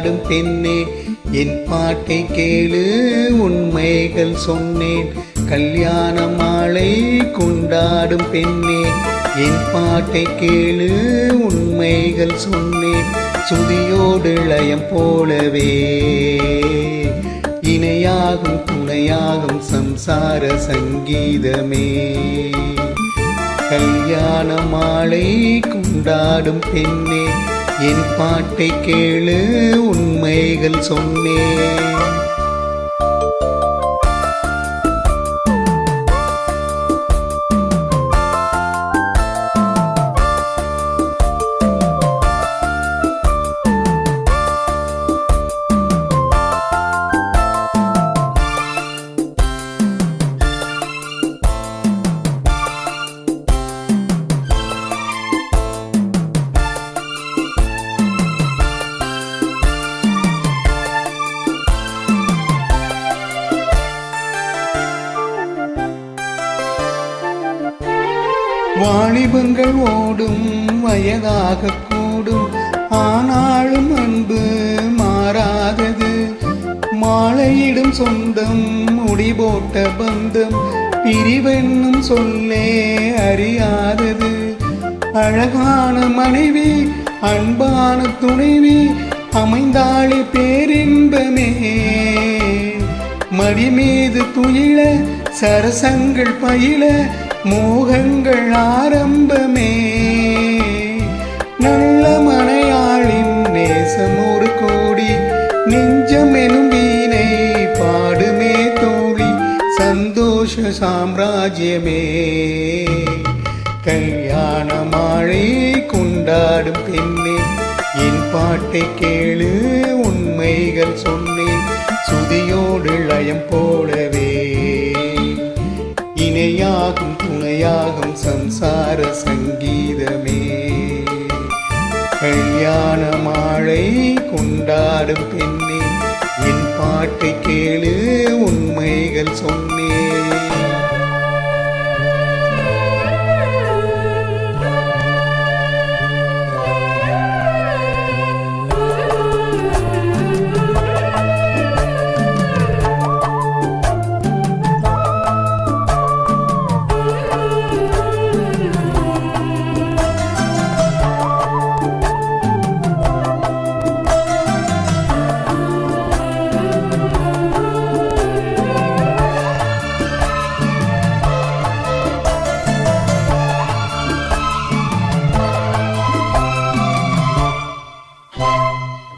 கொண்டாடும் பெண்ணே என் பாட்டை கேளு உண்மைகள் சொன்னேன். கல்யாண மாலை கொண்டாடும் பெண்ணே என் பாட்டை கேளு உண்மைகள் சொன்னேன். சுதியோடு லயம் போலவே இணையாகும் துணையாகும் சம்சார சங்கீதமே. கல்யாண மாலை கொண்டாடும் பெண்ணே என் பாட்டை கேளு உண்மைகள் சொன்னேன். வாலிபங்கள் ஓடும் வயதாக கூடும் ஆனாலும் அன்பு மாறாதது. மாலையிடும் சொந்தம் முடிபோட்ட பந்தம் பிரிவென்னும் சொல்லே அறியாதது. அழகான மனைவி அன்பான துணைவி அமைந்தாளி பேரின்பமே. மடி மீது துயில சரசங்கள் பயில மோகங்கள் ஆரம்பமே. நல்ல மனையாளின் நேசம் ஒரு கோடி நெஞ்சம் எனும் வீணை பாடுமே தோழி சந்தோஷ சாம்ராஜ்யமே. கல்யாண மாலை கொண்டாடும் பெண்ணே என் பாட்டை கேளு உண்மைகள் சொன்னேன். சுதியோடு லயம் போலவே இணையாகும் துணையாகும் சம்சார சங்கீதமே. கல்யாண மாலை கொண்டாடும் பெண்ணே என் பாட்டை கேளு உண்மைகள் சொன்னேன்.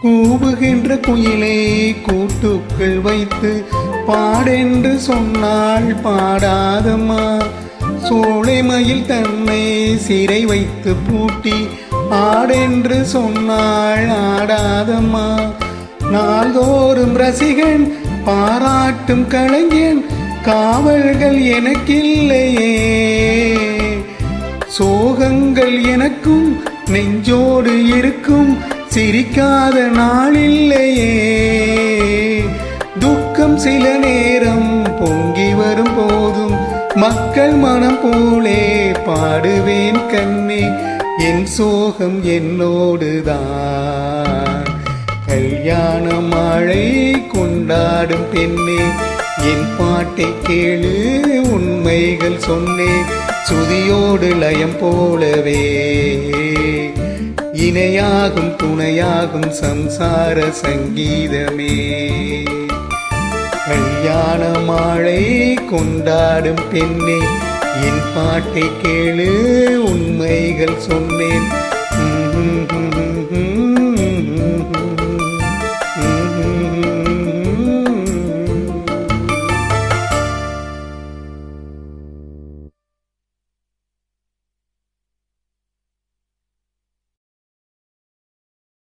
கூவுகின்ற குயிலை கூட்டுக்குள் வைத்து பாடென்று சொன்னால் பாடாதம்மா. சோலை மயில் தன்னை சிறை வைத்து பூட்டி ஆடென்று சொன்னால் ஆடாதம்மா. நாள்தோறும் ரசிகன் பாராட்டும் கலைஞன் காவல்கள் எனக்கில்லையே. சோகங்கள் எனக்கும் நெஞ்சோடு இருக்கும் சிரிக்காத நாளில்லையே. துக்கம் சில நேரம் பொங்கி வரும் போதும் மக்கள் மனம் போலே பாடுவேன் கண்ணே. என் சோகம் என்னோடுதான். கல்யாண மாலை கொண்டாடும் பெண்ணே என் பாட்டை கேளு உண்மைகள் சொன்னேன். சுதியோடு லயம் போலவே இணையாகும் துணையாகும் சம்சார சங்கீதமே. கல்யாண மாலை கொண்டாடும் பெண்ணே என் பாட்டை கேளு உண்மைகள் சொன்னேன்.